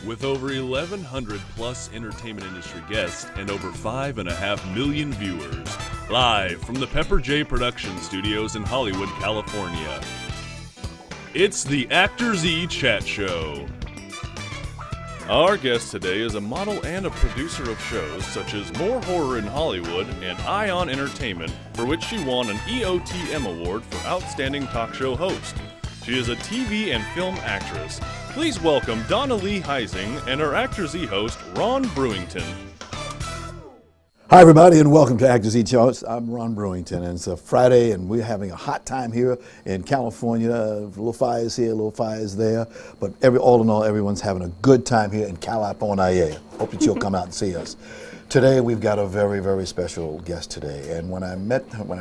With over 1,100 plus entertainment industry guests and over 5.5 million viewers, live from the Pepper J Production Studios in Hollywood, California. It's the ActorsE Chat Show. Our guest today is a model and a producer of shows such as More Horror in Hollywood and Ion Entertainment, for which she won an EOTM Award for Outstanding Talk Show Host. She is a TV and film actress. Please welcome Dawna Heising and our ActorsE host, Ron Brewington. Hi everybody and welcome to ActorsE Chat. I'm Ron Brewington and it's a Friday and we're having a hot time here in California. Little fires here, little fires there, but all in all, everyone's having a good time here in California. Hope that you'll come out and see us. Today we've got a very, very special guest today, and when I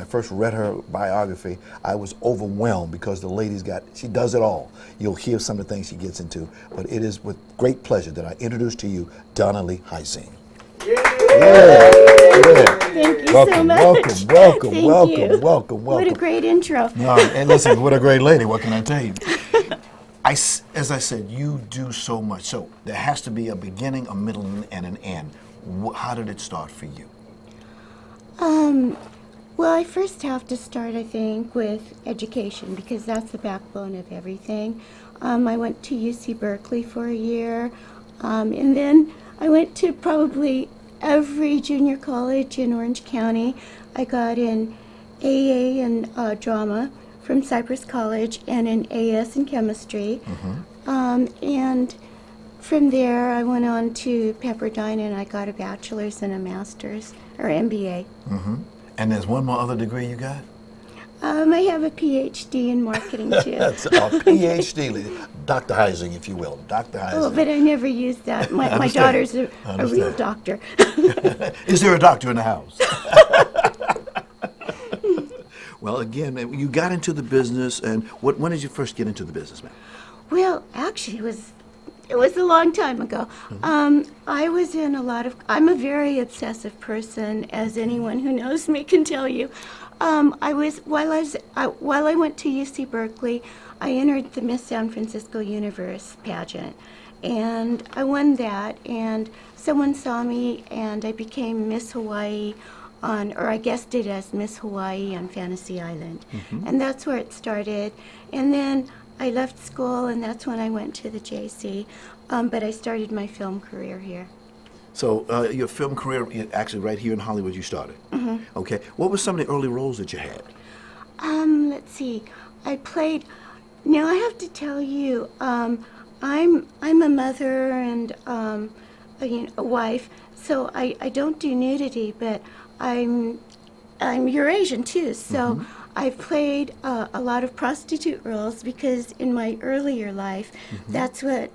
first read her biography, I was overwhelmed because the lady's she does it all. You'll hear some of the things she gets into, but it is with great pleasure that I introduce to you Dawna Heising. Thank you Welcome, so much. welcome. What a great intro. And listen, what a great lady, what can I tell you? As I said, you do so much, so there has to be a beginning, a middle, and an end. How did it start for you? Well, I first have to start, I think, with education because that's the backbone of everything. I went to UC Berkeley for a year, and then I went to probably every junior college in Orange County. I got in AA and drama from Cypress College and an AS in chemistry. And from there, I went on to Pepperdine and I got a bachelor's and a master's, or MBA. And there's one more other degree you got? I have a PhD in marketing too. That's a PhD, Dr. Heising, if you will, Dr. Heising. Oh, but I never used that. My daughter's a real doctor. Is there a doctor in the house? Well, again, you got into the business, and when did you first get into the business, ma'am? Well, actually, it was a long time ago. I was in I'm a very obsessive person, as anyone who knows me can tell you. While I went to UC Berkeley, I entered the Miss San Francisco Universe pageant, and I won that, and someone saw me, and I became Miss Hawaii or I guessed it as Miss Hawaii on Fantasy Island. And that's where it started. And then I left school, and that's when I went to the JC, but I started my film career here. So your film career, actually right here in Hollywood you started? Okay. What were some of the early roles that you had? Let's see. Now I have to tell you, I'm a mother and a wife, so I don't do nudity, but I'm Eurasian too, so I've played a lot of prostitute roles because in my earlier life, that's what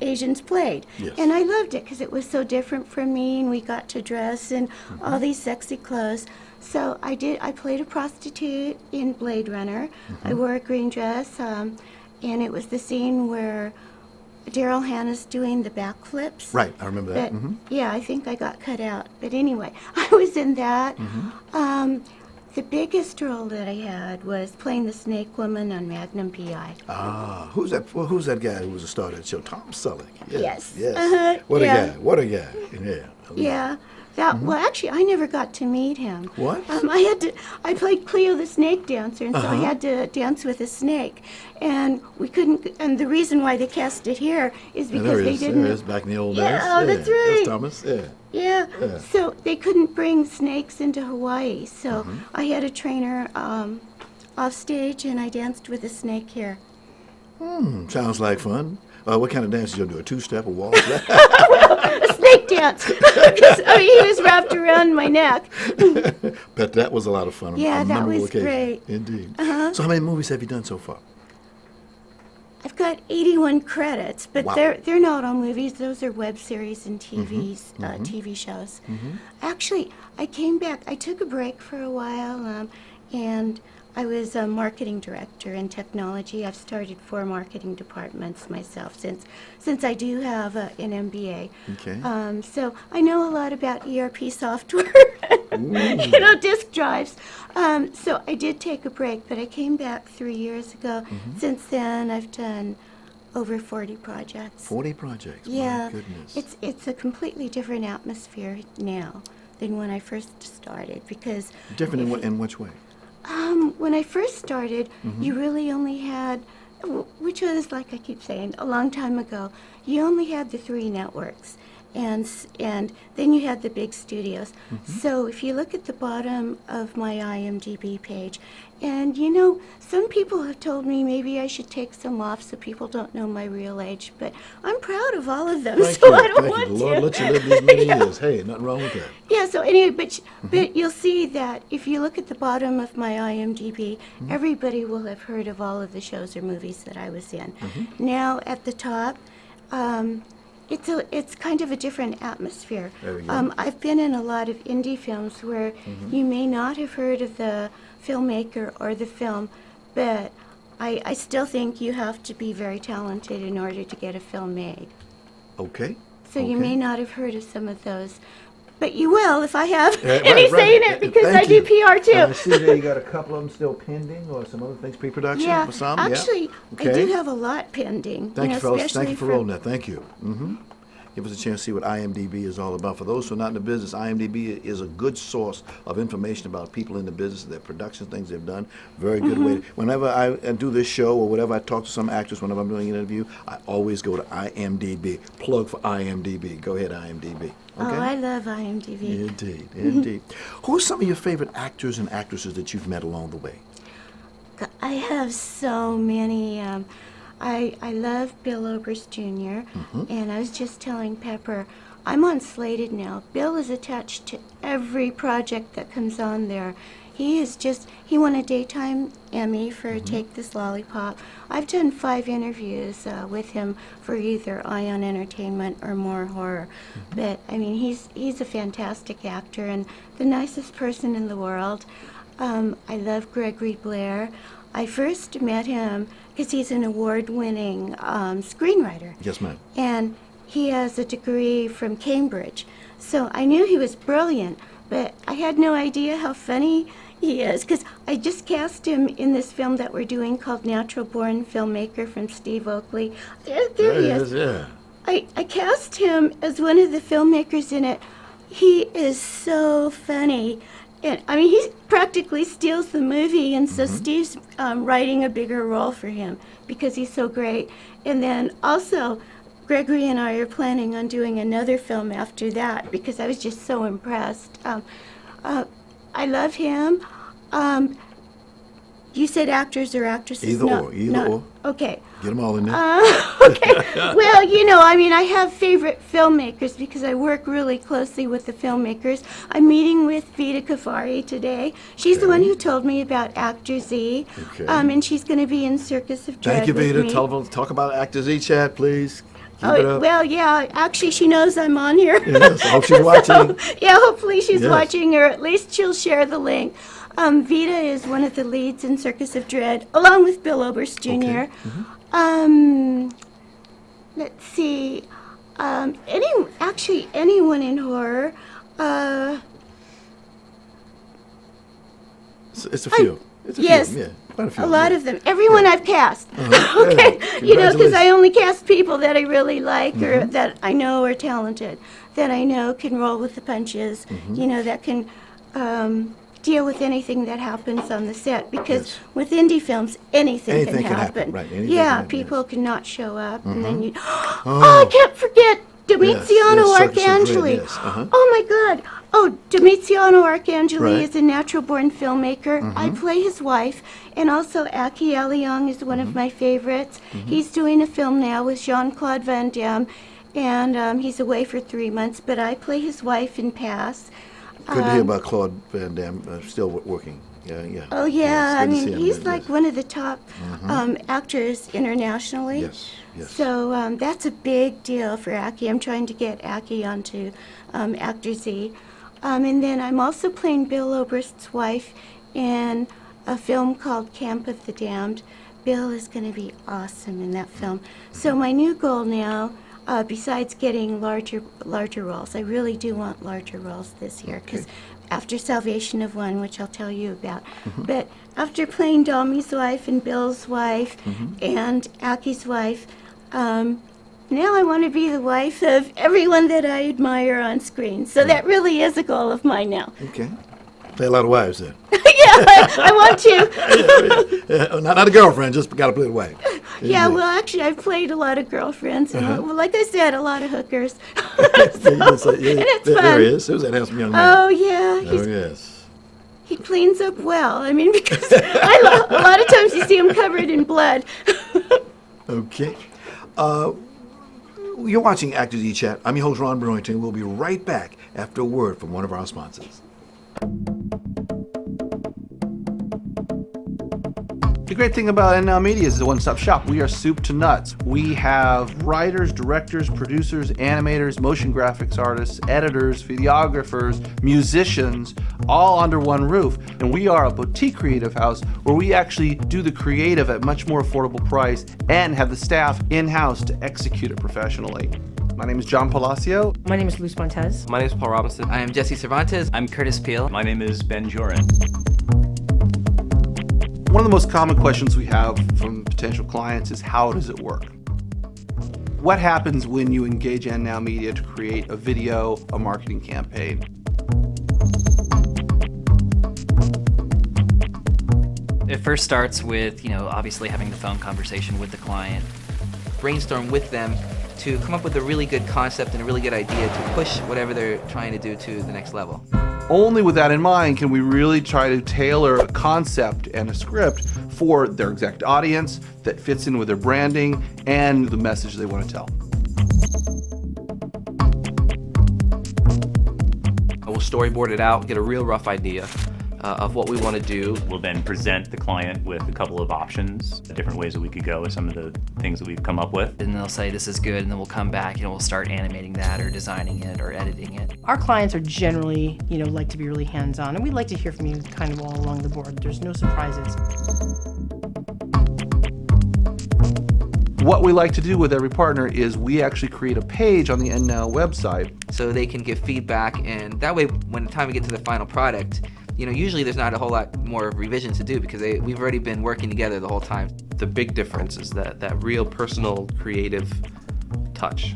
Asians played. Yes. And I loved it because it was so different from me, and we got to dress in all these sexy clothes. So I played a prostitute in Blade Runner. I wore a green dress, and it was the scene where Daryl Hannah's doing the backflips. Right, I remember that. Yeah, I think I got cut out. But anyway, I was in that. The biggest role that I had was playing the Snake Woman on Magnum P.I. Who's that? Well, who's that guy who was a star of that show? Tom Selleck. Yes. What a guy! What a guy! Yeah. Well, actually, I never got to meet him. What? I played Cleo the Snake Dancer, and so I had to dance with a snake. And we couldn't, and the reason why they cast it here is because they didn't. There is, back in the old days. Yeah, that's right. That's Thomas, Yeah, so they couldn't bring snakes into Hawaii, so I had a trainer off stage, and I danced with a snake here. Sounds like fun. What kind of dance did you do? A two-step, a waltz? A snake dance, because he was wrapped around my neck. Bet that was a lot of fun. Yeah, a that was occasion. great. Indeed. So how many movies have you done so far? I've got 81 credits, but Wow. they're not all movies. Those are web series and TV shows. Actually, I came back. I took a break for a while, and I was a marketing director in technology. I've started 4 marketing departments myself since I do have an MBA. Okay. So I know a lot about ERP software, disk drives. So I did take a break, but I came back 3 years ago. Since then, I've done over 40 projects. 40 projects. Yeah, My goodness. it's a completely different atmosphere now than when I first started because Different in which way? when I first started, you really only had, which was like I keep saying, a long time ago. You only had the 3 networks, and then you had the big studios. So if you look at the bottom of my IMDb page, and you know, some people have told me maybe I should take some off so people don't know my real age, but I'm proud of all of them, Thank so you. I don't Thank want you. to. The Lord let you live these many years. Hey, nothing wrong with that. Yeah, so anyway, but you'll see that if you look at the bottom of my IMDb, everybody will have heard of all of the shows or movies that I was in. Now at the top, it's kind of a different atmosphere. There we go. I've been in a lot of indie films where you may not have heard of the filmmaker or the film, but I still think you have to be very talented in order to get a film made. Okay. So you Okay. may not have heard of some of those, but you will if I have Right, any right. say in it because Thank I do you. PR too. I see there you got a couple of them still pending or some other things, pre-production Yeah, for some? actually, Okay. I do have a lot pending. Thank you, fellas. Thank especially you for rolling that. Thank you. Give us a chance to see what IMDb is all about. For those who are not in the business, IMDb is a good source of information about people in the business, their production, things they've done. Very good way. Whenever I do this show or whatever, I talk to some actors, whenever I'm doing an interview, I always go to IMDb. Plug for IMDb. Go ahead, IMDb. Okay? Oh, I love IMDb. Indeed, indeed. Who are some of your favorite actors and actresses that you've met along the way? I have so many. I love Bill Oberst Jr. And I was just telling Pepper, I'm on Slated now. Bill is attached to every project that comes on there. He won a daytime Emmy for Take This Lollipop. I've done 5 interviews with him for either Ion Entertainment or More Horror. But I mean, he's a fantastic actor and the nicest person in the world. I love Gregory Blair. I first met him because he's an award-winning screenwriter. Yes, ma'am. And he has a degree from Cambridge. So I knew he was brilliant, but I had no idea how funny he is because I just cast him in this film that we're doing called Natural Born Filmmaker from Steve Oakley. There he is. Yeah. I cast him as one of the filmmakers in it. He is so funny. And, I mean, he practically steals the movie, and so Steve's writing a bigger role for him because he's so great. And then also, Gregory and I are planning on doing another film after that because I was just so impressed. I love him. You said actors or actresses? Either or. Okay. Get them all in there. Okay. Well, you know, I mean, I have favorite filmmakers because I work really closely with the filmmakers. I'm meeting with Vita Kafari today. She's the one who told me about ActorsE. Okay. And she's going to be in Circus of Dread Thank you, with Vita. me. Talk about ActorsE Chat, please. Keep it Oh, up. well, yeah, actually, she knows I'm on here. Yes, I hope she's watching. Yeah, hopefully she's Yes. watching, or at least she'll share the link. Vita is one of the leads in Circus of Dread, along with Bill Oberst Jr. Okay. Let's see. Anyone in horror. It's a few. It's a yes, few. Yeah, quite a few. a lot yeah. of them. Everyone I've cast. Okay, Yeah. you know, because I Congratulations. only cast people that I really like or that I know are talented, that I know can roll with the punches. You know, that can deal with anything that happens on the set. Because Yes. with indie films, anything Anything can can happen, happen. right, anything Yeah, can happen, people yes. cannot show up, and then you. Oh, I can't forget Domiziano yes, Circus of Dread, Arcangeli. yes, uh-huh. Oh my God! Oh, Domiziano Arcangeli Right. is a natural-born filmmaker. I play his wife, and also Aki Eliong is one of my favorites. He's doing a film now with Jean-Claude Van Damme, and he's away for 3 months. But I play his wife in Pass. Good to hear about Claude Van Damme still working. Yeah. Oh Yes, yeah, I good to see mean him. he's Yes. like one of the top actors internationally. Yes, yes. So that's a big deal for Aki. I'm trying to get Aki onto ActorsE. And then I'm also playing Bill Oberst's wife in a film called Camp of the Damned. Bill is going to be awesome in that film. So my new goal now, besides getting larger roles, I really do want larger roles this year because after Salvation of One, which I'll tell you about, but after playing Domi's wife and Bill's wife and Aki's wife, now I want to be the wife of everyone that I admire on screen. So that really is a goal of mine now. Okay. Play a lot of wives then. I want to. Not a girlfriend, just got to play the wife. Yeah, well, actually, I've played a lot of girlfriends, and well, like I said, a lot of hookers. It's fun. There he is. Who's that handsome young man? Oh, yeah. Oh, yes. He cleans up well. I mean, because a lot of times you see him covered in blood. Okay. You're watching ActorsE Chat. I'm your host, Ron Brewington. We'll be right back after a word from one of our sponsors. The great thing about NNow Media is a one-stop shop. We are soup to nuts. We have writers, directors, producers, animators, motion graphics artists, editors, videographers, musicians, all under one roof. And we are a boutique creative house where we actually do the creative at much more affordable price and have the staff in-house to execute it professionally. My name is John Palacio. My name is Luz Montez. My name is Paul Robinson. I am Jesse Cervantes. I'm Curtis Peel. My name is Ben Joran. One of the most common questions we have from potential clients is, how does it work? What happens when you engage NNow Media to create a video, a marketing campaign? It first starts with, obviously having the phone conversation with the client. Brainstorm with them to come up with a really good concept and a really good idea to push whatever they're trying to do to the next level. Only with that in mind can we really try to tailor a concept and a script for their exact audience that fits in with their branding and the message they want to tell. We'll storyboard it out, get a real rough idea of what we want to do. We'll then present the client with a couple of options, different ways that we could go with some of the things that we've come up with. And they'll say this is good, and then we'll come back and we'll start animating that or designing it or editing it. Our clients are generally, like to be really hands-on, and we'd like to hear from you kind of all along the board. There's no surprises. What we like to do with every partner is we actually create a page on the NNow website. So they can give feedback, and that way when the time we get to the final product, usually there's not a whole lot more revisions to do because we've already been working together the whole time. The big difference is that real personal creative touch.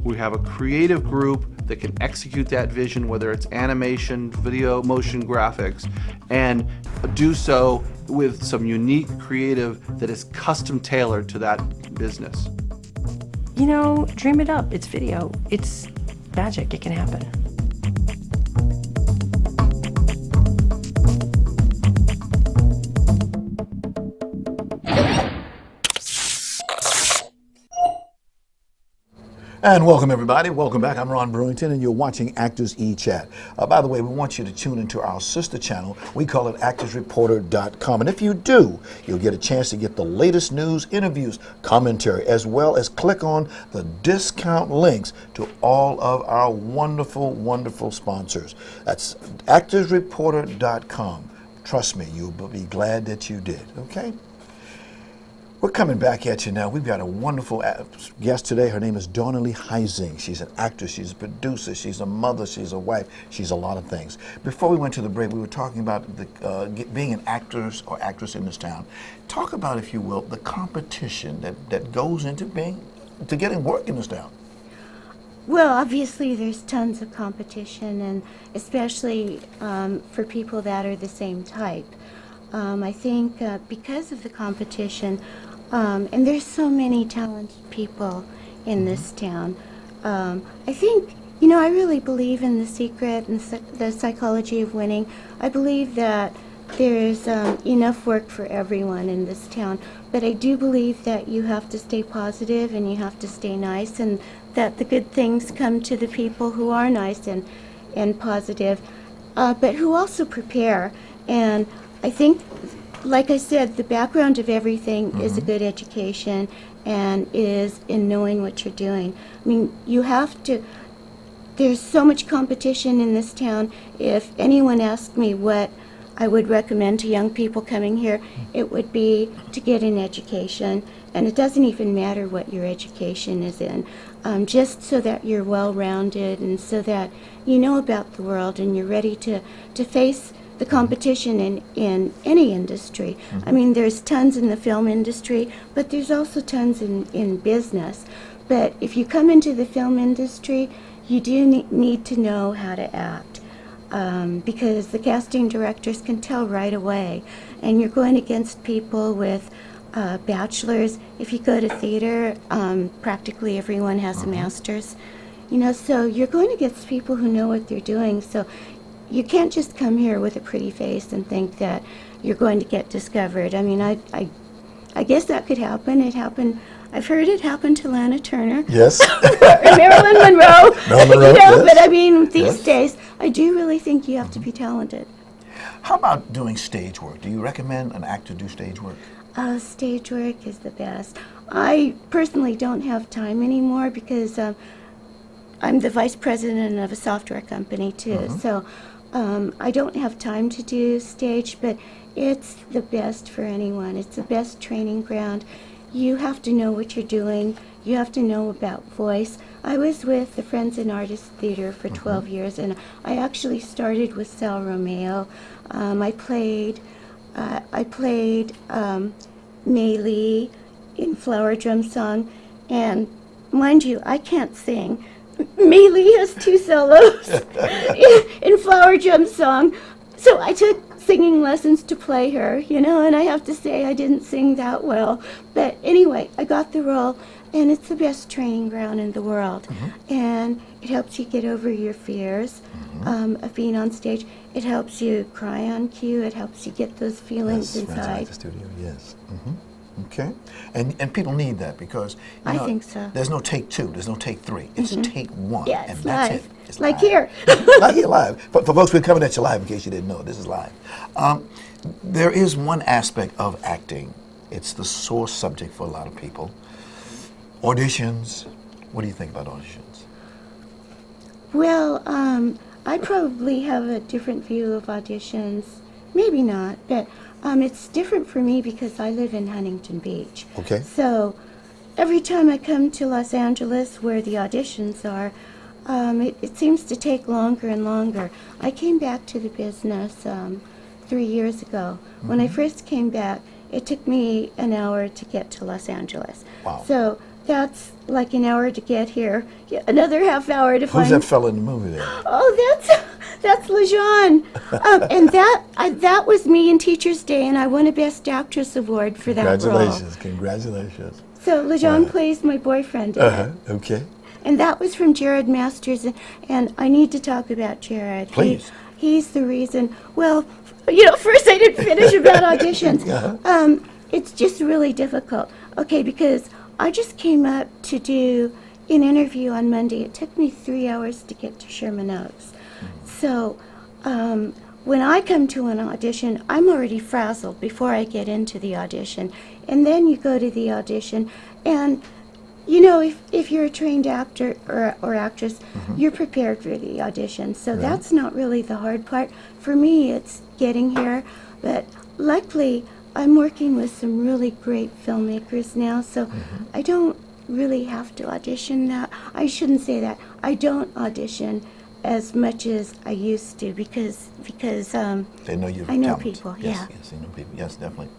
We have a creative group that can execute that vision, whether it's animation, video, motion graphics, and do so with some unique creative that is custom tailored to that business. Dream it up. It's video. It's magic. It can happen. And welcome, everybody. Welcome back. I'm Ron Brewington, and you're watching ActorsE Chat. By the way, we want you to tune into our sister channel. We call it ActorsReporter.com. And if you do, you'll get a chance to get the latest news, interviews, commentary, as well as click on the discount links to all of our wonderful, wonderful sponsors. That's ActorsReporter.com. Trust me, you'll be glad that you did, okay? We're coming back at you now. We've got a wonderful guest today. Her name is Dawna Heising. She's an actress, she's a producer, she's a mother, she's a wife, she's a lot of things. Before we went to the break, we were talking about being an actor or actress in this town. Talk about, if you will, the competition that goes into getting work in this town. Well, obviously there's tons of competition, and especially for people that are the same type. I think because of the competition, and there's so many talented people in this town, I think, I really believe in the secret and the psychology of winning. I believe that there's enough work for everyone in this town, but I do believe that you have to stay positive and you have to stay nice, and that the good things come to the people who are nice and positive, but who also prepare. And I think, like I said, the background of everything is a good education and is in knowing what you're doing. I mean, there's so much competition in this town. If anyone asked me what I would recommend to young people coming here, it would be to get an education. And it doesn't even matter what your education is in, just so that you're well-rounded and so that you know about the world and you're ready to face the competition in any industry. I mean, there's tons in the film industry, but there's also tons in business. But if you come into the film industry, you do need to know how to act, because the casting directors can tell right away. And you're going against people with bachelors. If you go to theater, practically everyone has a master's. You know, so you're going against people who know what they're doing. So you can't just come here with a pretty face and think that you're going to get discovered. I mean, I guess that could happen. It happened. I've heard it happen to Lana Turner. Yes. Marilyn Monroe. Marilyn Monroe, You know, yes. but I mean, these Yes. days, I do really think you have to be talented. How about doing stage work? Do you recommend an actor do stage work? Stage work is the best. I personally don't have time anymore because I'm the vice president of a software company too. So I don't have time to do stage, but it's the best for anyone. It's the best training ground. You have to know what you're doing. You have to know about voice. I was with the Friends and Artists Theater for 12 years, and I actually started with Sal Romeo. I played Mei Lee in Flower Drum Song, and mind you, I can't sing. Mei Lee has 2 solos in Flower Drum Song, so I took singing lessons to play her, you know, and I have to say I didn't sing that well. But anyway, I got the role, and it's the best training ground in the world. And it helps you get over your fears of being on stage. It helps you cry on cue. It helps you get those feelings Yes, inside. the studio, yes. Okay. And people need that because I think so. There's no take 2, there's no take 3. It's take 1. Yeah, and it's that's live. it. It's like live. here. Like here live. For folks, we're coming at you live in case you didn't know. This is live. There is one aspect of acting. It's the sore subject for a lot of people. Auditions. What do you think about auditions? Well, I probably have a different view of auditions. Maybe not, but it's different for me because I live in Huntington Beach. Okay. So every time I come to Los Angeles where the auditions are, it seems to take longer and longer. I came back to the business 3 years ago. When I first came back, it took me an hour to get to Los Angeles. Wow. So that's like an hour to get here, another half hour to find. Who's that fella in the movie there? Oh, that's LaJean. And that was me in Teacher's Day, and I won a Best Actress award for that role. Congratulations, congratulations. So LaJean plays my boyfriend in it. Okay. And that was from Jared Masters, and I need to talk about Jared. Please. He's the reason. Well, you know, first I didn't finish about auditions. It's just really difficult. Okay, because I just came up to do an interview on Monday. It took me 3 hours to get to Sherman Oaks. So when I come to an audition, I'm already frazzled before I get into the audition. And then you go to the audition, and you know, if you're a trained actor or actress, you're prepared for the audition. So that's not really the hard part. For me, it's getting here. But luckily, I'm working with some really great filmmakers now, so I don't really have to audition now. I shouldn't say that. I don't audition as much as I used to because they know you're I know talented. people. Yes, they know people. Yes, definitely.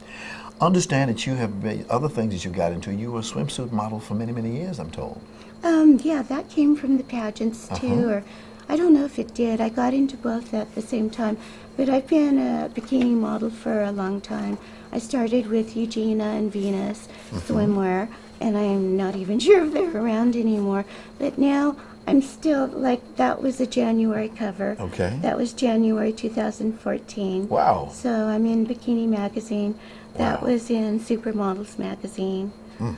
Understand that you have made other things that you got into. You were a swimsuit model for many, many years, I'm told. Yeah, that came from the pageants too, or I don't know if it did. I got into both at the same time, but I've been a bikini model for a long time. I started with Eugenia and Venus swimwear, and I'm not even sure if they're around anymore. But now I'm still, like, that was a January cover. Okay. That was January 2014. Wow. So I'm in Bikini Magazine. That Wow. was in Supermodels Magazine. You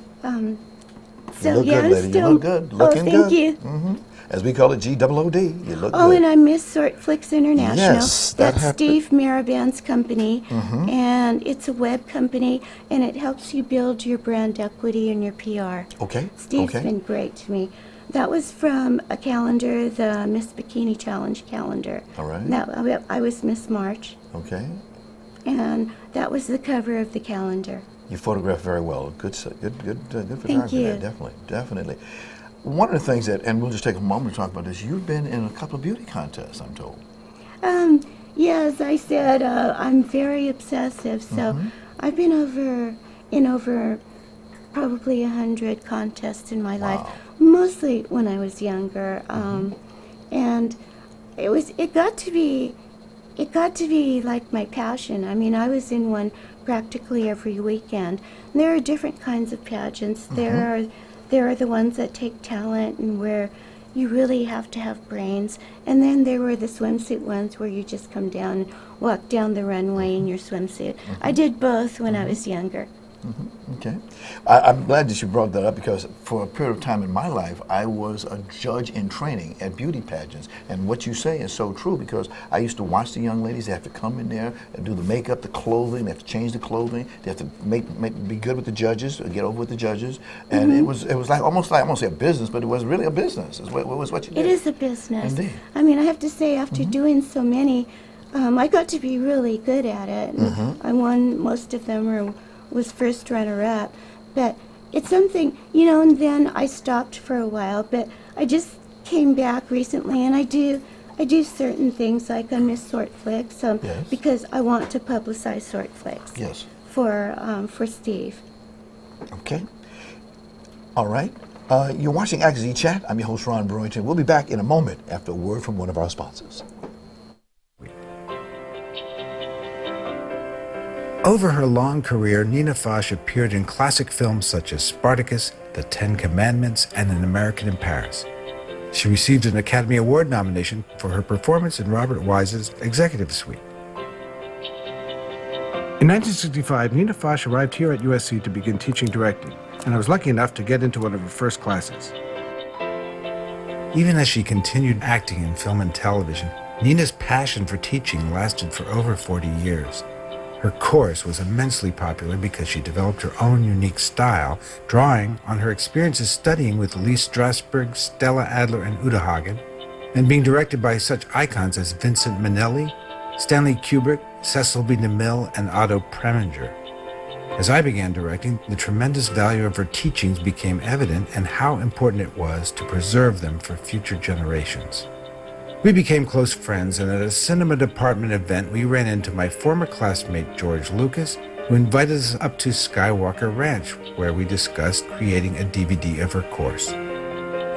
So look yeah, good, I'm lady. still. You look good. Looking thank good. you. As we call it, GOOD. You look Oh, good. and I'm Miss Sortflix International. Yes, that That's happened. Steve Maraband's company, and it's a web company, and it helps you build your brand equity and your PR. Okay. Steve's okay. been great to me. That was from a calendar, the Miss Bikini Challenge calendar. All right. That, I was Miss March, Okay. and that was the cover of the calendar. You photograph very well. Good photography. Thank you. There, definitely. One of the things that, and we'll just take a moment to talk about this. You've been in a couple of beauty contests, I'm told. as I said, I'm very obsessive, so I've been over probably 100 contests in my life, mostly when I was younger, and it got to be like my passion. I mean, I was in one practically every weekend. And there are different kinds of pageants. There are the ones that take talent and where you really have to have brains. And then there were the swimsuit ones where you just come down and walk down the runway in your swimsuit. I did both when I was younger. Okay. I'm glad that you brought that up because for a period of time in my life, I was a judge in training at beauty pageants. And what you say is so true because I used to watch the young ladies. They have to come in there and do the makeup, the clothing. They have to change the clothing. They have to be good with the judges, or get over with the judges. And it was like almost like, I won't say a business, but it was really a business. It was what you did. It is a business. Indeed. I mean, I have to say, after doing so many, I got to be really good at it. And I won most of them, or was first runner-up. But it's something, and then I stopped for a while, but I just came back recently, and I do certain things, like on Miss Sort Flicks, Yes. because I want to publicize Sort Flicks Yes. for Steve. Okay. All right. You're watching ActorsE Chat. I'm your host, Ron Brewington. We'll be back in a moment after a word from one of our sponsors. Over her long career, Nina Foch appeared in classic films such as Spartacus, The Ten Commandments, and An American in Paris. She received an Academy Award nomination for her performance in Robert Wise's Executive Suite. In 1965, Nina Foch arrived here at USC to begin teaching directing, and I was lucky enough to get into one of her first classes. Even as she continued acting in film and television, Nina's passion for teaching lasted for over 40 years. Her course was immensely popular because she developed her own unique style, drawing on her experiences studying with Lee Strasberg, Stella Adler, and Uta Hagen, and being directed by such icons as Vincent Minnelli, Stanley Kubrick, Cecil B. DeMille, and Otto Preminger. As I began directing, the tremendous value of her teachings became evident and how important it was to preserve them for future generations. We became close friends, and at a cinema department event, we ran into my former classmate, George Lucas, who invited us up to Skywalker Ranch, where we discussed creating a DVD of her course.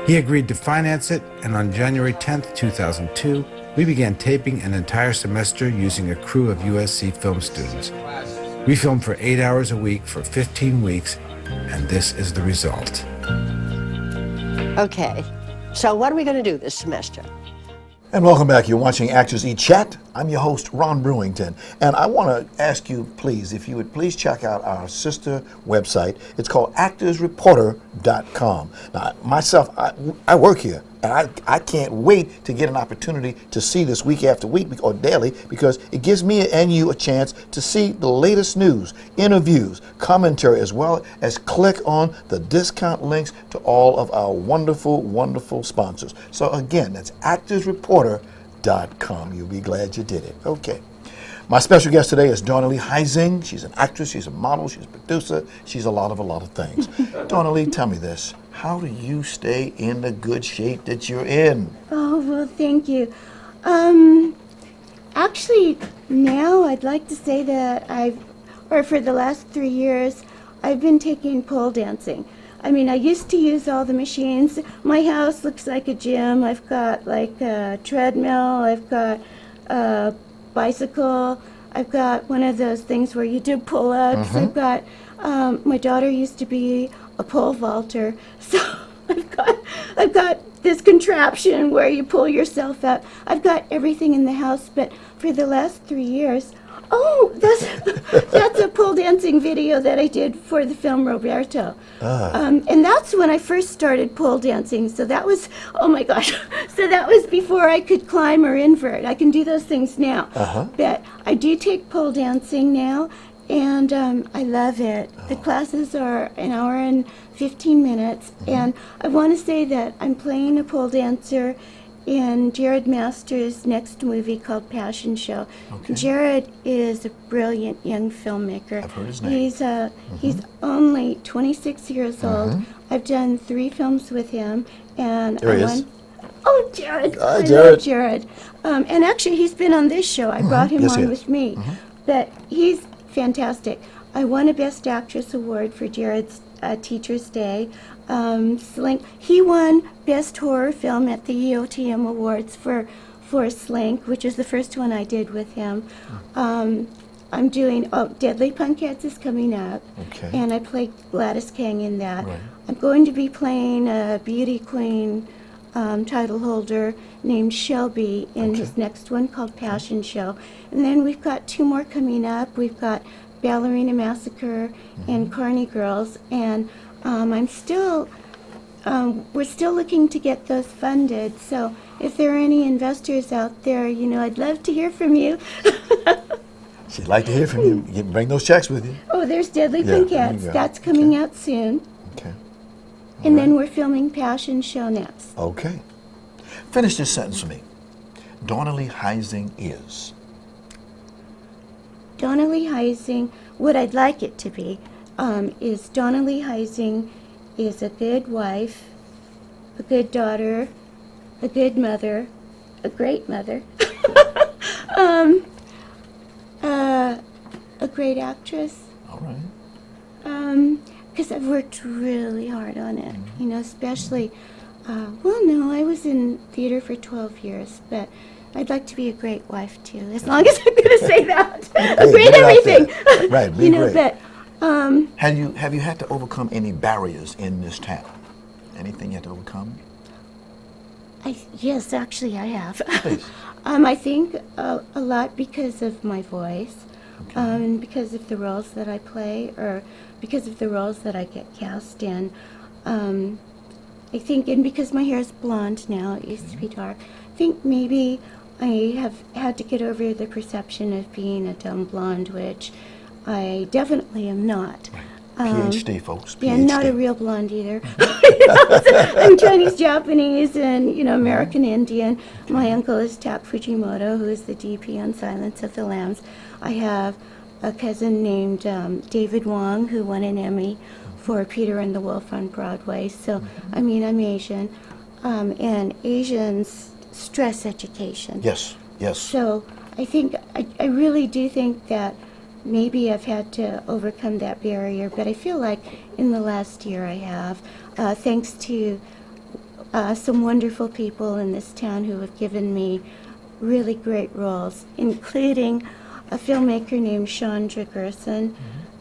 He agreed to finance it, and on January 10th, 2002, we began taping an entire semester using a crew of USC film students. We filmed for 8 hours a week for 15 weeks, and this is the result. Okay, so what are we going to do this semester? And welcome back. You're watching ActorsE Chat. I'm your host, Ron Brewington. And I want to ask you, please, if you would please check out our sister website. It's called ActorsReporter.com. Now, myself, I work here, and I can't wait to get an opportunity to see this week after week or daily, because it gives me and you a chance to see the latest news, interviews, commentary, as well as click on the discount links to all of our wonderful, wonderful sponsors. So again, that's ActorsReporter.com. You'll be glad you did it. Okay. My special guest today is Dawna Heising. She's an actress, she's a model, she's a producer, she's a lot of things. Dawna, tell me this. How do you stay in the good shape that you're in? Oh, well, thank you. Actually, now I'd like to say that for the last 3 years, I've been taking pole dancing. I mean, I used to use all the machines. My house looks like a gym. I've got like a treadmill, I've got a bicycle, I've got one of those things where you do pull-ups. I've got, my daughter used to be a pole vaulter, so I've got this contraption where you pull yourself up. I've got everything in the house, but for the last 3 years, that's a pole dancing video that I did for the film Roberto. And that's when I first started pole dancing. So that was, oh my gosh, so that was before I could climb or invert. I can do those things now. But I do take pole dancing now, and I love it. The classes are an hour and 15 minutes, and I want to say that I'm playing a pole dancer in Jared Masters' next movie called Passion Show. Okay. Jared is a brilliant young filmmaker. I've heard his name. He's only 26 years old. I've done 3 films with him, and There he is. Oh, Jared. Hi, I Jared. love Jared. And actually, he's been on this show. I brought him Yes, he on has. with me. But he's fantastic. I won a Best Actress award for Jared's Teacher's Day. Slink. He won Best Horror Film at the EOTM Awards for Slink, which is the first one I did with him. I'm doing Deadly Punkheads is coming up, Okay. and I played Gladys Kang in that. Right. I'm going to be playing a beauty queen title holder named Shelby in his next one called Passion Show. And then we've got 2 more coming up. We've got Ballerina Massacre and Carney Girls, and we're still looking to get those funded. So if there are any investors out there, I'd love to hear from you. She'd like to hear from you. You can bring those checks with you. Oh, there's Deadly Yeah, there you Punkheads. go. That's coming out soon. Okay. And then we're filming Passion Show next. Okay. Finish this sentence for me. Dawna Heising is. Dawna Heising, what I'd like it to be, is Dawna Heising is a good wife, a good daughter, a good mother, a great mother, a great actress. All right. Because I've worked really hard on it, especially, I was in theater for 12 years, but I'd like to be a great wife too, as long as I'm going to say that. A great get out everything. there. Right, be great. But, Have you had to overcome any barriers in this town? Anything you had to overcome? yes, actually I have. Please. I think a lot because of my voice, and because of the roles that I play, or because of the roles that I get cast in. I think, and because my hair is blonde now, it used to be dark, I think maybe I have had to get over the perception of being a dumb blonde, which I definitely am not. PhD, folks. PhD. Yeah, not a real blonde either. I'm Chinese, Japanese, and American Indian. My uncle is Tak Fujimoto, who is the DP on Silence of the Lambs. I have a cousin named David Wong, who won an Emmy for Peter and the Wolf on Broadway. So, I'm Asian, and Asians stress education. Yes, yes. So, I really do think that maybe I've had to overcome that barrier, but I feel like in the last year I have, thanks to some wonderful people in this town who have given me really great roles, including a filmmaker named Chandra Gerson.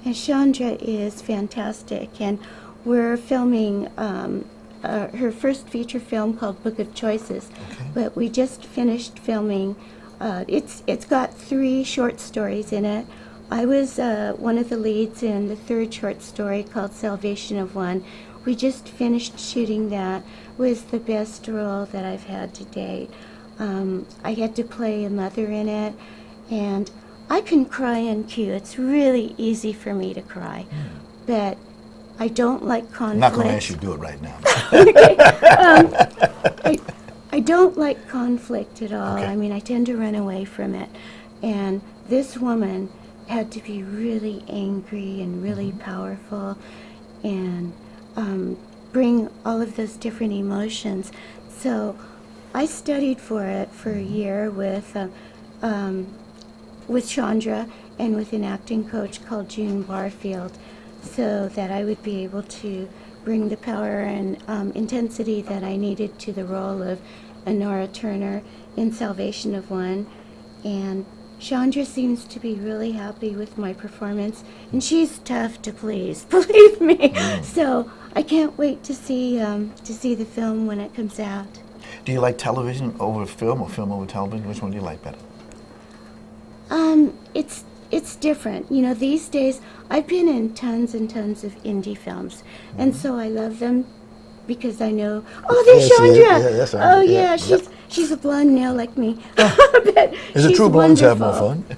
And Chandra is fantastic, and we're filming her first feature film called Book of Choices, but we just finished filming. It's got 3 short stories in it. I was one of the leads in the 3rd short story called Salvation of One. We just finished shooting that. It was the best role that I've had to date. I had to play a mother in it, and I can cry on cue. It's really easy for me to cry, but I don't like conflict. I'm not going to ask you to do it right now. I don't like conflict at all. Okay. I mean, I tend to run away from it. And this woman had to be really angry and really powerful and bring all of those different emotions. So I studied for it for a year with Chandra and with an acting coach called June Barfield, so that I would be able to bring the power and intensity that I needed to the role of Honora Turner in Salvation of One. And Chandra seems to be really happy with my performance, and she's tough to please, believe me. So I can't wait to see the film when it comes out. Do you like television over film or film over television? Which one do you like better? It's different. These days I've been in tons and tons of indie films, and so I love them because I know. Oh, there's Chandra. That's Oh yeah, Yep. she's a blonde now like me. But Is it she's true blondes have more wonderful. fun?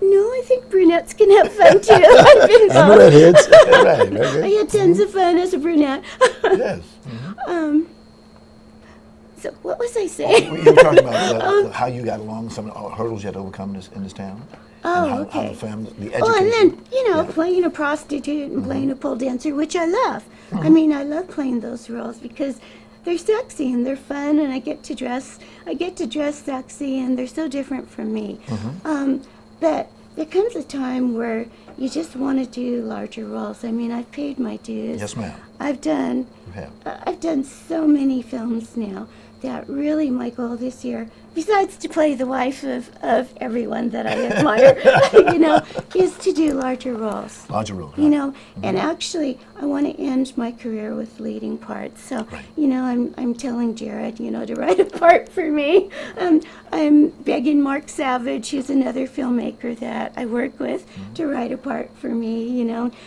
No, I think brunettes can have fun too. I've been And the redheads. Right, okay. I had tons of fun as a brunette. Yes. So what was I saying? You were talking about how you got along, some of the hurdles you had to overcome in this town. Oh, and how okay. the family, the education. Oh, and then, Yeah. playing a prostitute and playing a pole dancer, which I love. I mean, I love playing those roles because they're sexy and they're fun, and I get to dress sexy, and they're so different from me. But there comes a time where you just want to do larger roles. I mean, I've paid my dues. Yes, ma'am. I've done so many films now that really my goal this year, besides to play the wife of everyone that I admire, is to do larger roles. Larger roles. And actually, I want to end my career with leading parts. So, I'm telling Jared, to write a part for me. I'm begging Mark Savage, who's another filmmaker that I work with, to write a part for me.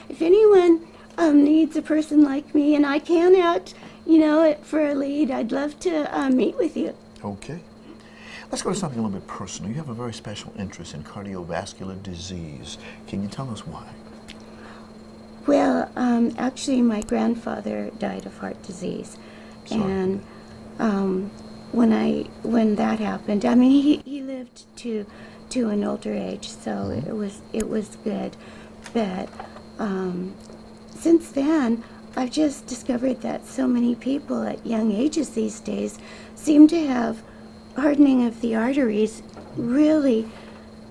If anyone needs a person like me, and I can act, for a lead, I'd love to meet with you. Okay. Let's go to something a little bit personal. You have a very special interest in cardiovascular disease. Can you tell us why? Well, actually, my grandfather died of heart disease. Sorry. And when that happened, I mean, he lived to an older age, so it was good. But since then, I've just discovered that so many people at young ages these days seem to have hardening of the arteries really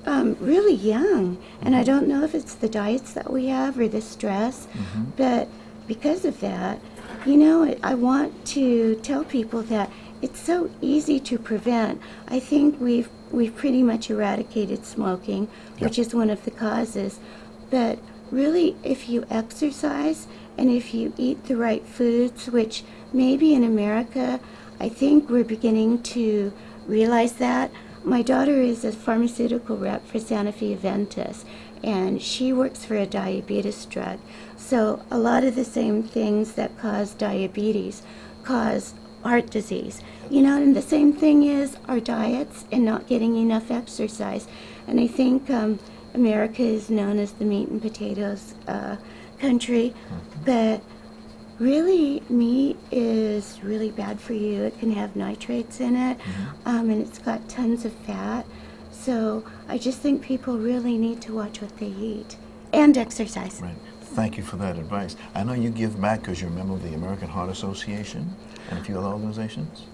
young. And I don't know if it's the diets that we have or the stress, but because of that, I want to tell people that it's so easy to prevent. I think we've pretty much eradicated smoking, which is one of the causes. But really, if you exercise and if you eat the right foods, which maybe in America, I think we're beginning to realize that. My daughter is a pharmaceutical rep for Sanofi Aventis, and she works for a diabetes drug. So a lot of the same things that cause diabetes cause heart disease. And the same thing is our diets and not getting enough exercise. And I think America is known as the meat and potatoes country, but really meat is really bad for you. It can have nitrates in it, and it's got tons of fat. So I just think people really need to watch what they eat and exercise. Right. Thank you for that advice. I know you give back because you're a member of the American Heart Association and a few other organizations.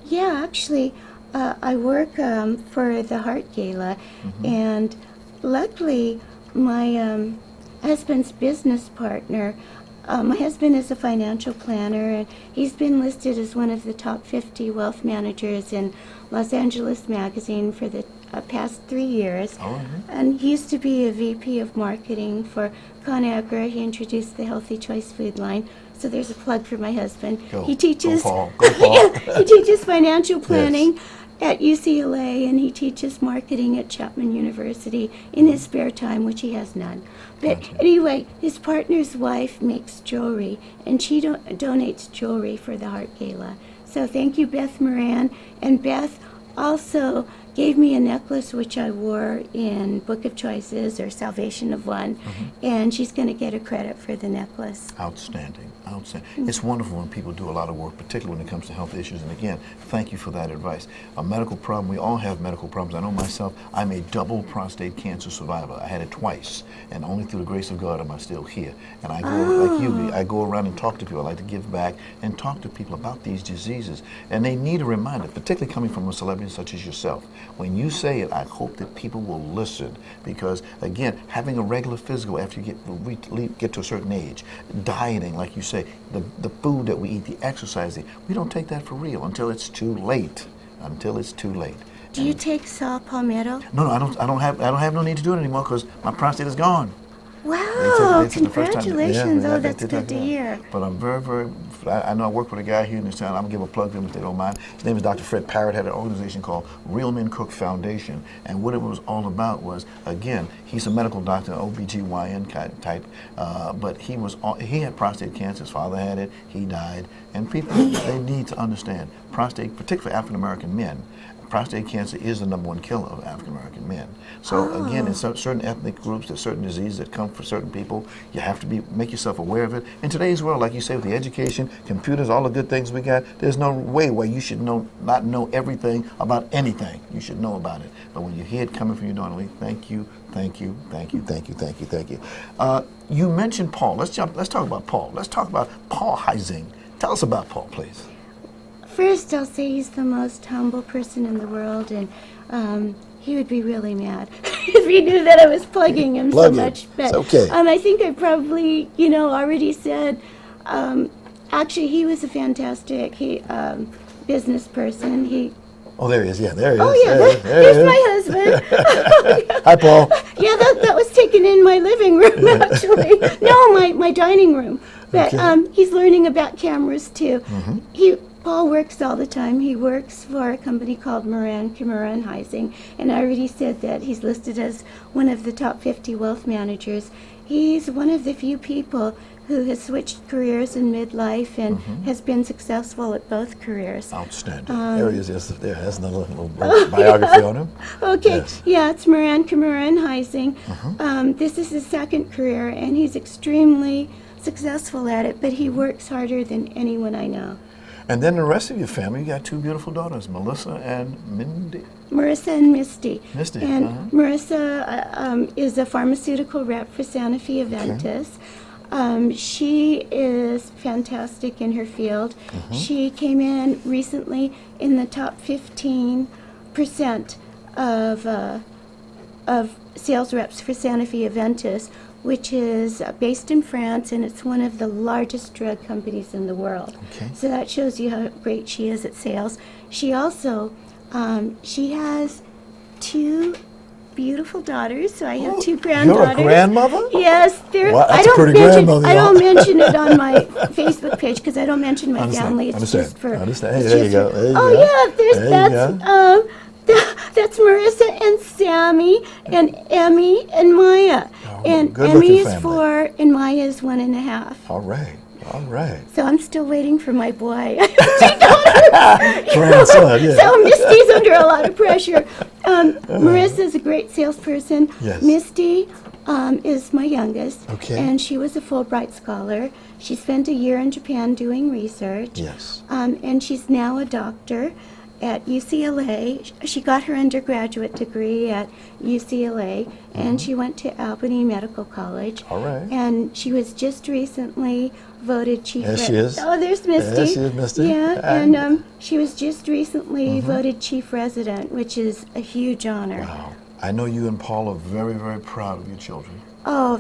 Yeah, actually, I work for the Heart Gala, and luckily, my husband's business partner, my husband is a financial planner, and he's been listed as one of the top 50 wealth managers in Los Angeles Magazine for the past 3 years. And he used to be a VP of marketing for ConAgra. He introduced the Healthy Choice food line. So there's a plug for my husband. He teaches Go Paul. he teaches financial planning at UCLA, and he teaches marketing at Chapman University in his spare time, which he has none. But anyway, his partner's wife makes jewelry, and she donates jewelry for the Heart Gala. So thank you, Beth Moran. And Beth also gave me a necklace which I wore in Book of Choices or Salvation of One, and she's going to get a credit for the necklace. Outstanding, outstanding. It's wonderful when people do a lot of work, particularly when it comes to health issues. And again, thank you for that advice. A medical problem, we all have medical problems. I know myself, I'm a double prostate cancer survivor. I had it twice, and only through the grace of God am I still here. And I go, like you, I go around and talk to people. I like to give back and talk to people about these diseases. And they need a reminder, particularly coming from a celebrity such as yourself. When you say it, I hope that people will listen, because again, having a regular physical after you get to a certain age, dieting, like you say, the food that we eat, the exercising, we don't take that for real until it's too late. Until it's too late. Do you take saw palmetto? No, I don't have no need to do it anymore because my prostate is gone. Wow, congratulations. That's good to hear. But I'm very, I know I work with a guy here in this town. I'm going to give a plug to him if they don't mind. His name is Dr. Fred Parrott, had an organization called Real Men Cook Foundation. And what it was all about was, again, he's a medical doctor, OBGYN type, but he had prostate cancer. His father had it. He died. And people, they need to understand prostate, particularly African American men, prostate cancer is the #1 killer of African American men. So again, in certain ethnic groups, there's certain diseases that come for certain people. You have to make yourself aware of it. In today's world, like you say, with the education, computers, all the good things we got, there's no way where you should not know everything about anything. You should know about it. But when you hear it coming from your daughter, thank you. You mentioned Paul. Let's talk about Paul. Let's talk about Paul Heising. Tell us about Paul, please. First, I'll say he's the most humble person in the world, and he would be really mad if he knew that I was plugging him so much. But it's okay. I think I probably, already said. Actually, he was a fantastic business person. Oh, there he is. Yeah, there he is. Oh, yeah, there's my husband. Hi, Paul. Yeah, that was taken in my living room, actually. No, my dining room. But he's learning about cameras, too. Paul works all the time. He works for a company called Moran, Kimura, and Heising. And I already said that he's listed as one of the top 50 wealth managers. He's one of the few people who has switched careers in midlife and has been successful at both careers. Outstanding. There he is. Yes, there has another little biography on him. Okay. Yes. Yeah, it's Moran, Kimura, and Heising. This is his second career, and he's extremely successful at it, but he works harder than anyone I know. And then the rest of your family, you got two beautiful daughters, Melissa and Mindy. Marissa and Misty. Misty. And Marissa is a pharmaceutical rep for Sanofi Aventis. She is fantastic in her field. She came in recently in the top 15% of sales reps for Sanofi Aventis, which is based in France, and it's one of the largest drug companies in the world. So that shows you how great she is at sales. She also, she has two beautiful daughters, so I have two granddaughters. You're a grandmother? Yes, Wow, that's a pretty grandmother. I don't mention it on my Facebook page because I don't mention my family. It's just for. Hey, there you go. That's Marissa and Sammy and Emmy and Maya. And good Emmy looking is family. 4 and Maya is 1.5. All right. So I'm still waiting for my boy. Grandson, yeah. So Misty's under a lot of pressure. Marissa's a great salesperson. Yes. Misty is my youngest. Okay. And she was a Fulbright scholar. She spent a year in Japan doing research. Yes. And she's now a doctor at UCLA. She got her undergraduate degree at UCLA, and she went to Albany Medical College. All right. And she was just recently voted chief. Yes, she is. Oh, there's Misty. Yes, she is, Misty. Yeah, and she was just recently voted chief resident, which is a huge honor. Wow. I know you and Paul are very, very proud of your children. Oh,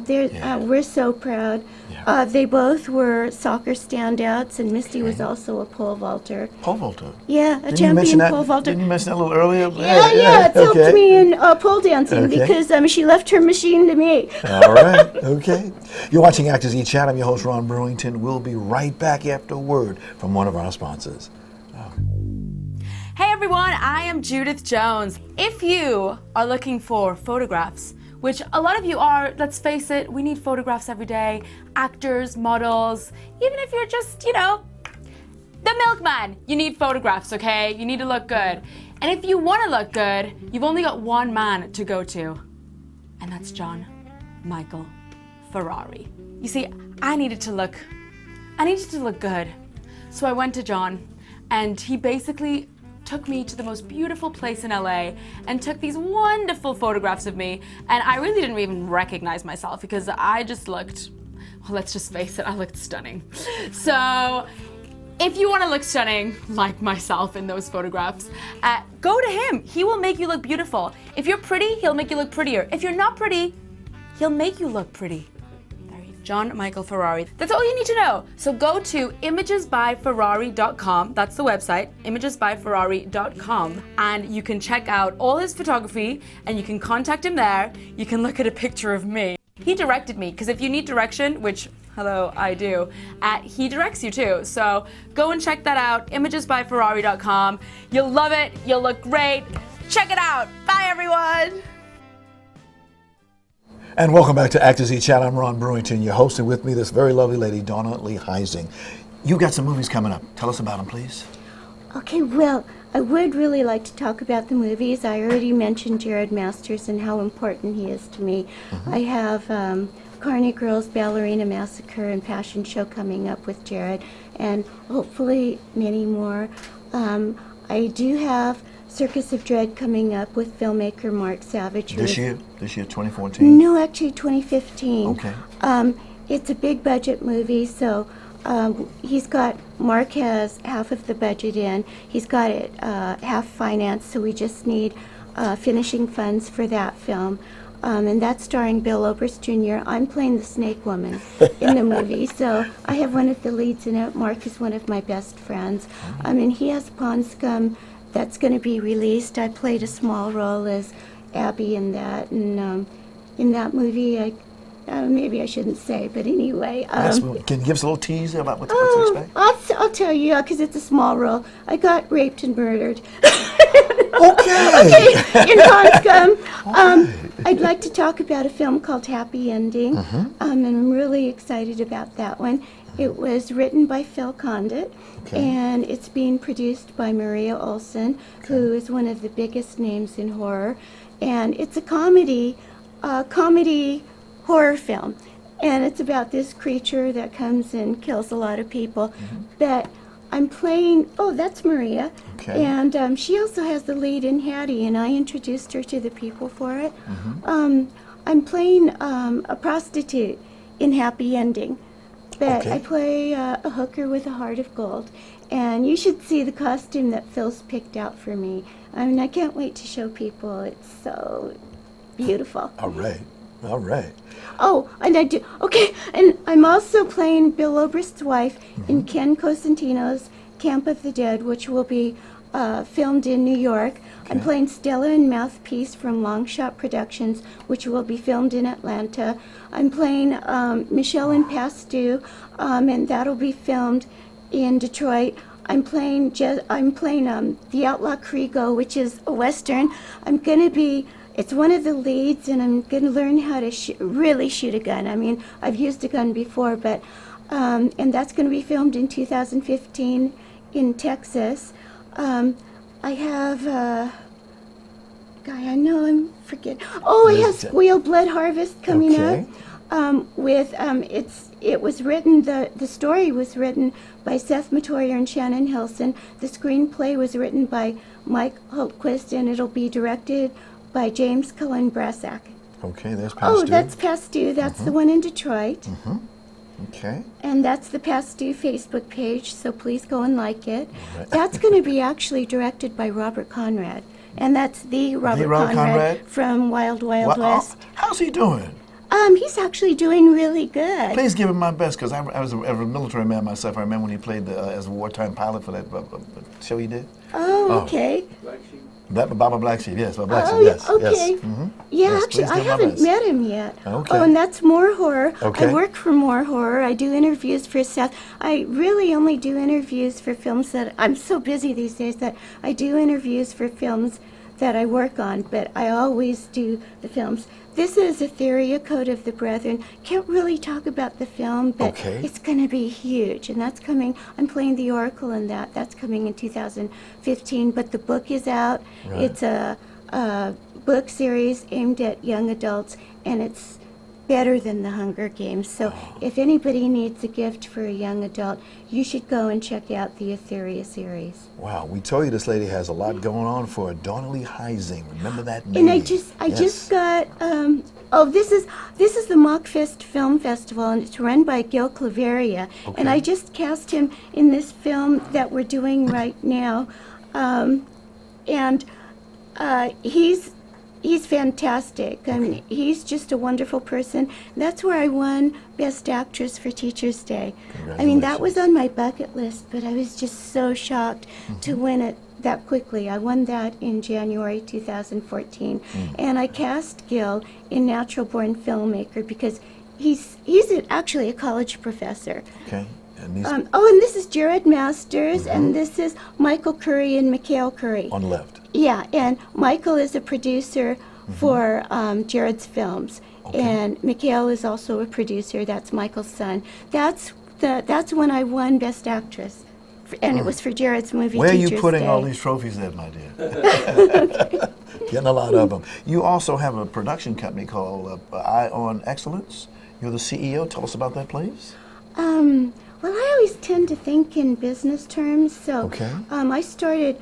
we're so proud. Yeah. They both were soccer standouts, and Misty was also a pole vaulter. Pole vaulter? Yeah, a Didn't champion pole vaulter. Didn't you mention that a little earlier? Yeah, it's helped me in pole dancing because she left her machine to me. All right, okay. You're watching ActorsE Chat. I'm your host, Ron Brewington. We'll be right back after a word from one of our sponsors. Hey everyone, I am Judith Jones. If you are looking for photographs, which a lot of you are, let's face it, we need photographs every day, actors, models, even if you're just, the milkman, you need photographs, okay? You need to look good. And if you want to look good, you've only got one man to go to, and that's John Michael Ferrari. You see, I needed to look good. So I went to John, and he basically took me to the most beautiful place in LA and took these wonderful photographs of me, and I really didn't even recognize myself because I just looked, well, let's just face it, I looked stunning. So if you want to look stunning like myself in those photographs, go to him. He will make you look beautiful. If you're pretty, he'll make you look prettier. If you're not pretty, he'll make you look pretty. John Michael Ferrari. That's all you need to know. So go to imagesbyferrari.com. That's the website, imagesbyferrari.com. And you can check out all his photography and you can contact him there. You can look at a picture of me. He directed me, because if you need direction, which, hello, I do, he directs you too. So go and check that out, imagesbyferrari.com. You'll love it. You'll look great. Check it out. Bye, everyone. And welcome back to ActorsE Chat. I'm Ron Brewington, your host, and with me this very lovely lady, Dawna Lee Heising. You got some movies coming up. Tell us about them, please. Okay, well, I would really like to talk about the movies. I already mentioned Jared Masters and how important he is to me. I have Carney Girls, Ballerina Massacre, and Passion Show coming up with Jared, and hopefully many more. I do have Circus of Dread coming up with filmmaker Mark Savage. This year, 2014? No, actually 2015. Okay. It's a big budget movie, so Mark has half of the budget in. He's got it half financed, so we just need finishing funds for that film. And that's starring Bill Oberst Jr. I'm playing the Snake Woman in the movie, so I have one of the leads in it. Mark is one of my best friends. And he has Pond Scum that's going to be released. I played a small role as Abby in that, and in that movie, maybe I shouldn't say, but anyway. Yes, can you give us a little teaser about what to expect? I'll tell you, because it's a small role. I got raped and murdered. Okay. In Pond Scum. I'd like to talk about a film called Happy Ending, and I'm really excited about that one. It was written by Phil Condit, and it's being produced by Maria Olsen, who is one of the biggest names in horror. And it's a comedy horror film, and it's about this creature that comes and kills a lot of people. But I'm playing, that's Maria, and she also has the lead in Hattie, and I introduced her to the people for it. I'm playing a prostitute in Happy Ending, but I play a hooker with a heart of gold, and you should see the costume that Phil's picked out for me. I mean, I can't wait to show people. It's so beautiful. All right. Oh, and and I'm also playing Bill Oberst's wife in Ken Cosentino's Camp of the Dead, which will be filmed in New York. I'm playing Stella and Mouthpiece from Long Shot Productions, which will be filmed in Atlanta. I'm playing Michelle and Pasteur, and that'll be filmed in Detroit. I'm playing The Outlaw Kriego, which is a Western. It's one of the leads, and I'm going to learn how to really shoot a gun. I mean, I've used a gun before, but, and that's going to be filmed in 2015 in Texas. I have, I know I'm forgetting. Oh, I have Squeal Blood Harvest coming up. It was written, the story was written by Seth Matoyer and Shannon Hilson. The screenplay was written by Mike Hultquist, and it'll be directed by James Cullen Brassack. Okay, there's Pasteur. Oh, that's Pasteur. That's the one in Detroit. Okay. And that's the Pasteur Facebook page, so please go and like it. That's going to be actually directed by Robert Conrad. And that's the Robert Conrad from Wild Wild West. How's he doing? He's actually doing really good. Please give him my best, because I was a military man myself. I remember when he played as a wartime pilot for that show he did. Oh, okay. Baba Black Sheep, yes. Baba Black Sheep, yes. Okay. Yes. Yeah, Yes, actually, please I give my haven't best. met him yet. Okay. Oh, and that's More Horror. Okay. I work for More Horror. I do interviews for Seth. I really only do interviews for films that, I'm so busy these days that I do interviews for films that I work on, but I always do the films. This is Etheria, Code of the Brethren. Can't really talk about the film, but it's going to be huge, and that's coming. I'm playing the Oracle in that. That's coming in 2015, but the book is out. Right. It's a book series aimed at young adults, and it's better than the Hunger Games. So if anybody needs a gift for a young adult, you should go and check out the Etheria series. Wow, we told you this lady has a lot going on for her. Dawna Heising, remember that name? And I just got this is the Mockfest Film Festival, and it's run by Gil Claveria, and I just cast him in this film that we're doing right now, and he's fantastic. I mean, he's just a wonderful person. That's where I won Best Actress for Teachers' Day. I mean, that was on my bucket list, but I was just so shocked to win it that quickly. I won that in January 2014, and I cast Gil in Natural Born Filmmaker because he's actually a college professor. Okay. And and this is Jared Masters, and this is Michael Curry and Mikhail Curry. on the left. Yeah, and Michael is a producer for Jared's films, and Mikhail is also a producer. That's Michael's son. That's when I won Best Actress, and it was for Jared's movie. Where are you Teacher's putting Day. all these trophies at, my dear? Getting a lot of them. You also have a production company called Eye on Excellence. You're the CEO. Tell us about that, please. Well, I always tend to think in business terms, so I started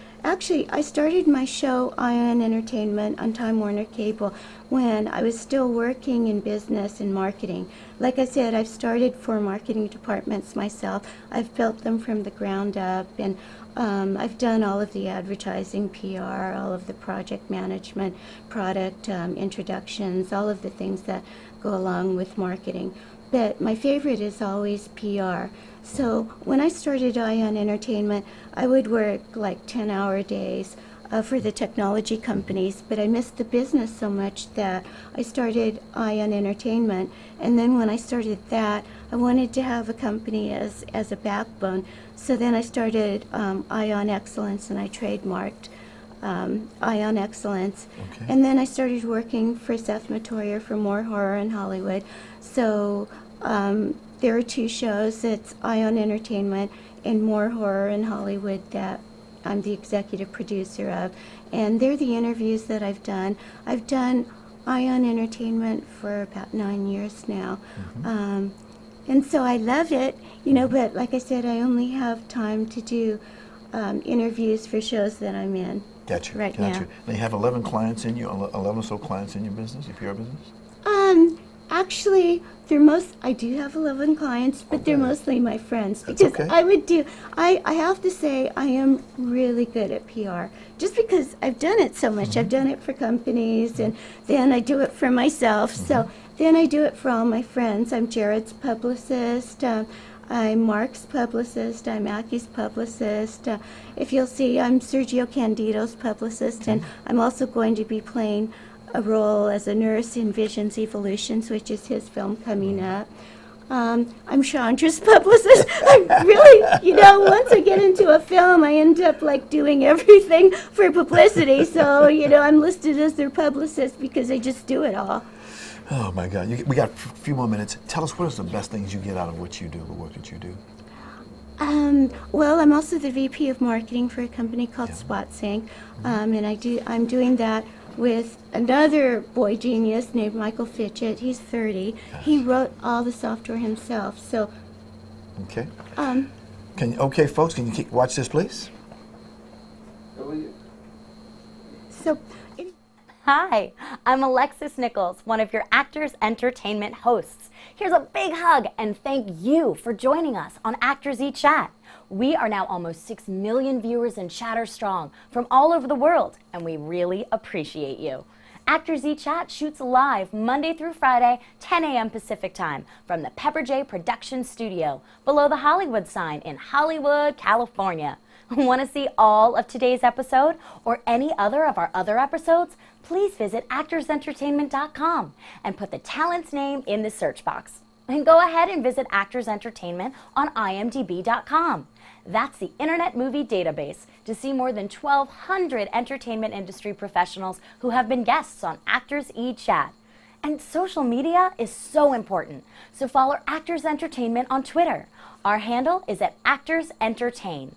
my show Ion Entertainment on Time Warner Cable when I was still working in business and marketing, like I said, I've started 4 marketing departments myself. I've built them from the ground up, and I've done all of the advertising, PR, all of the project management, product introductions, all of the things that go along with marketing. But my favorite is always PR. So when I started Ion Entertainment, I would work like 10-hour days for the technology companies, but I missed the business so much that I started Ion Entertainment. And then when I started that, I wanted to have a company as a backbone. So then I started Ion Excellence, and I trademarked Ion Excellence. Okay. And then I started working for Seth Matoyer for More Horror in Hollywood. So there are 2 shows. It's Ion Entertainment and More Horror in Hollywood that I'm the executive producer of. And they're the interviews that I've done. I've done Ion Entertainment for about 9 years now. And so I love it, but like I said, I only have time to do interviews for shows that I'm in. Gotcha. Right gotcha. now. Now you have 11 clients in your 11 or so clients in your business, your PR business? Actually, I do have 11 clients, but they're mostly my friends. That's Because okay. I have to say, I am really good at PR. Just because I've done it so much. I've done it for companies, and then I do it for myself. So then I do it for all my friends. I'm Jared's publicist. I'm Mark's publicist. I'm Aki's publicist. If you'll see, I'm Sergio Candido's publicist, and I'm also going to be playing a role as a nurse in Visions Evolutions, which is his film coming up. I'm Chandra's publicist. I really, once I get into a film, I end up like doing everything for publicity. So, I'm listed as their publicist because I just do it all. Oh my God, we got a few more minutes. Tell us, what is the best things you get out of what you do, the work that you do? Well, I'm also the VP of marketing for a company called SWAT-Sync, and I'm doing that with another boy genius named Michael Fitchett. He's 30. He wrote all the software himself. So, okay. Okay, folks, can you watch this, please? So. Hi, I'm Alexis Nichols, one of your Actors Entertainment hosts. Here's a big hug and thank you for joining us on ActorsE Chat. We are now almost 6 million viewers and chatter strong from all over the world, and we really appreciate you. ActorsE Chat shoots live Monday through Friday, 10 a.m. Pacific Time from the Pepper J Production Studio below the Hollywood sign in Hollywood, California. Want to see all of today's episode or any other of our other episodes? Please visit ActorsEntertainment.com and put the talent's name in the search box. And go ahead and visit Actors Entertainment on IMDb.com. That's the Internet Movie Database to see more than 1,200 entertainment industry professionals who have been guests on ActorsE Chat. And social media is so important, so follow Actors Entertainment on Twitter. Our handle is at Actors Entertain.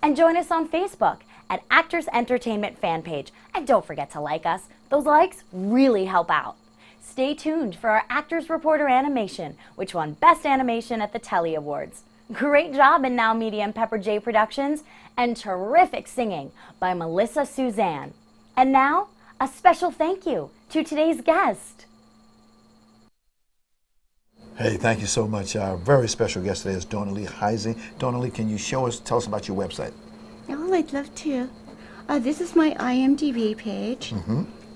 And join us on Facebook at Actors Entertainment fan page. And don't forget to like us. Those likes really help out. Stay tuned for our Actors Reporter animation, which won Best Animation at the Telly Awards. Great job in Now Media and Pepper J Productions, and terrific singing by Melissa Suzanne. And now, a special thank you to today's guest. Hey, thank you so much. Our very special guest today is Dawna Lee Heising. Dawna Lee, can you tell us about your website? Oh, I'd love to. This is my IMDb page.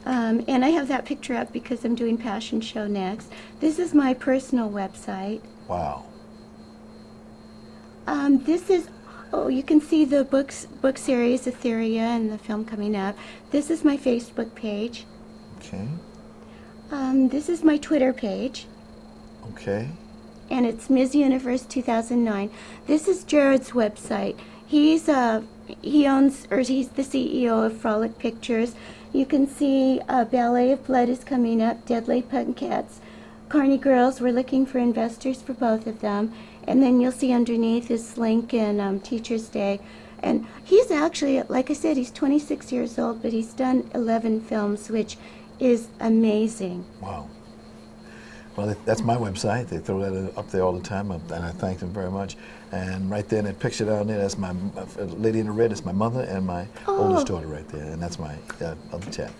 And I have that picture up because I'm doing Passion Show next. This is my personal website. Wow. This is, you can see the book series, Etheria, and the film coming up. This is my Facebook page. Okay. This is my Twitter page. Okay. And it's Ms. Universe 2009. This is Jared's website. He's the CEO of Frolic Pictures. You can see Ballet of Blood is coming up, Deadly Punkets, Carney Girls. We're looking for investors for both of them. And then you'll see underneath is Lincoln Teacher's Day. And he's actually, like I said, he's 26 years old, but he's done 11 films, which is amazing. Wow. Well, that's my website. They throw that up there all the time, and I thank them very much. And right there in that picture down there, that's my lady in the red. That's my mother and my oldest daughter right there, and that's my other chat.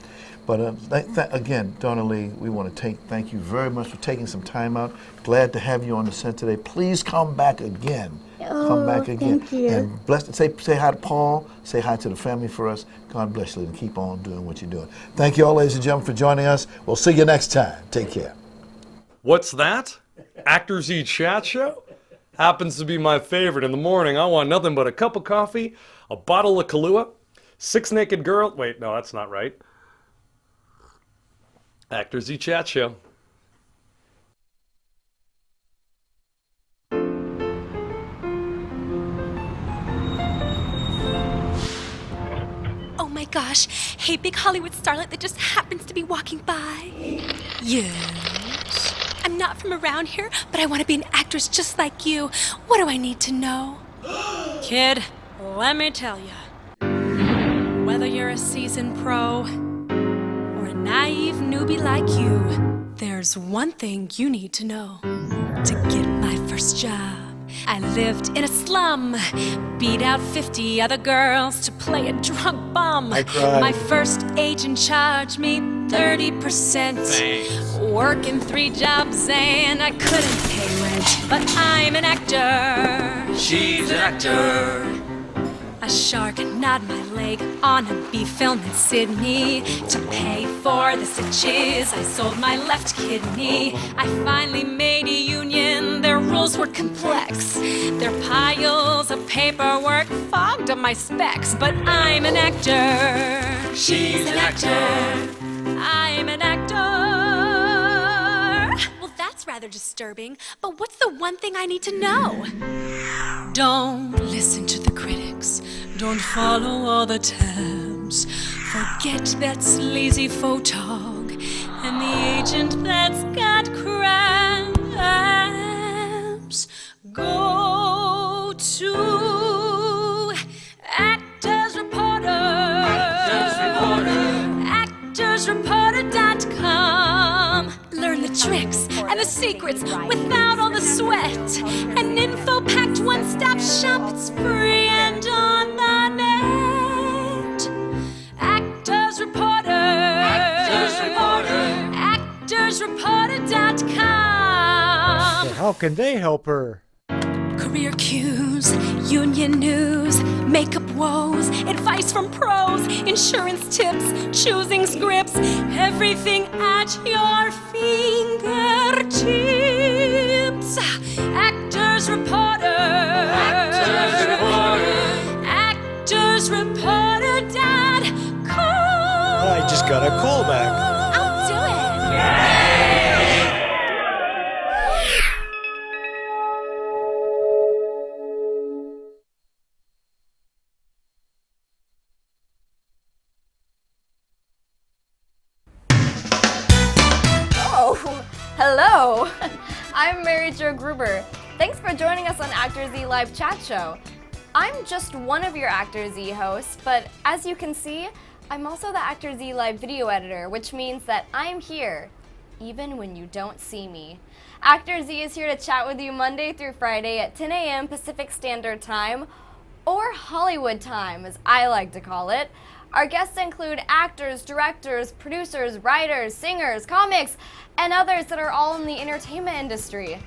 But again, Dawna Lee, we want to thank you very much for taking some time out. Glad to have you on the set today. Please come back again. Come back again. Thank you. And say hi to Paul. Say hi to the family for us. God bless you, and keep on doing what you're doing. Thank you all, ladies and gentlemen, for joining us. We'll see you next time. Take care. What's that? ActorsE Chat show? Happens to be my favorite. In the morning, I want nothing but a cup of coffee, a bottle of Kahlua, 6 naked girls. Wait, no, that's not right. ActorsE Chat show. Oh my gosh, hey big Hollywood starlet that just happens to be walking by. Yes? I'm not from around here, but I want to be an actress just like you. What do I need to know? Kid, let me tell you. Whether you're a seasoned pro or a naive newbie like you, there's one thing you need to know. To get my first job, I lived in a slum, beat out 50 other girls to play a drunk bum. I cried. My first agent charged me 30%. Thanks. Working 3 jobs and I couldn't pay rent, but I'm an actor. She's an actor. A shark gnawed my leg on a B film in Sydney. To pay for the stitches, I sold my left kidney. I finally made a union, their rules were complex. Their piles of paperwork fogged up my specs. But I'm an actor. She's an actor. I'm an actor. Well, that's rather disturbing, but what's the one thing I need to know? Don't listen to the critics. Don't follow all the tabs. Forget that sleazy photog and the agent that's got crabs. Go to Actors Reporter. ActorsReporter.com. Learn the tricks and the secrets without all the sweat. An info-packed one-stop shop. It's free and on the net. Actors Reporter. ActorsReporter.com. How can they help her? Career cues, union news, makeup woes, advice from pros, insurance tips, choosing scripts, everything at your fingertips. Actors Reporter. ActorsReporter.com. I just got a call back. I'll do it. Hello! I'm Mary Jo Gruber. Thanks for joining us on ActorsE Live Chat Show. I'm just one of your ActorsE hosts, but as you can see, I'm also the ActorsE Live video editor, which means that I'm here, even when you don't see me. ActorsE is here to chat with you Monday through Friday at 10 a.m. Pacific Standard Time, or Hollywood time, as I like to call it. Our guests include actors, directors, producers, writers, singers, comics, and others that are all in the entertainment industry.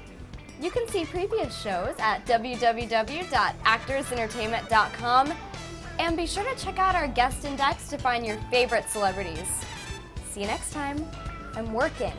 You can see previous shows at www.actorsentertainment.com, and be sure to check out our guest index to find your favorite celebrities. See you next time. I'm working.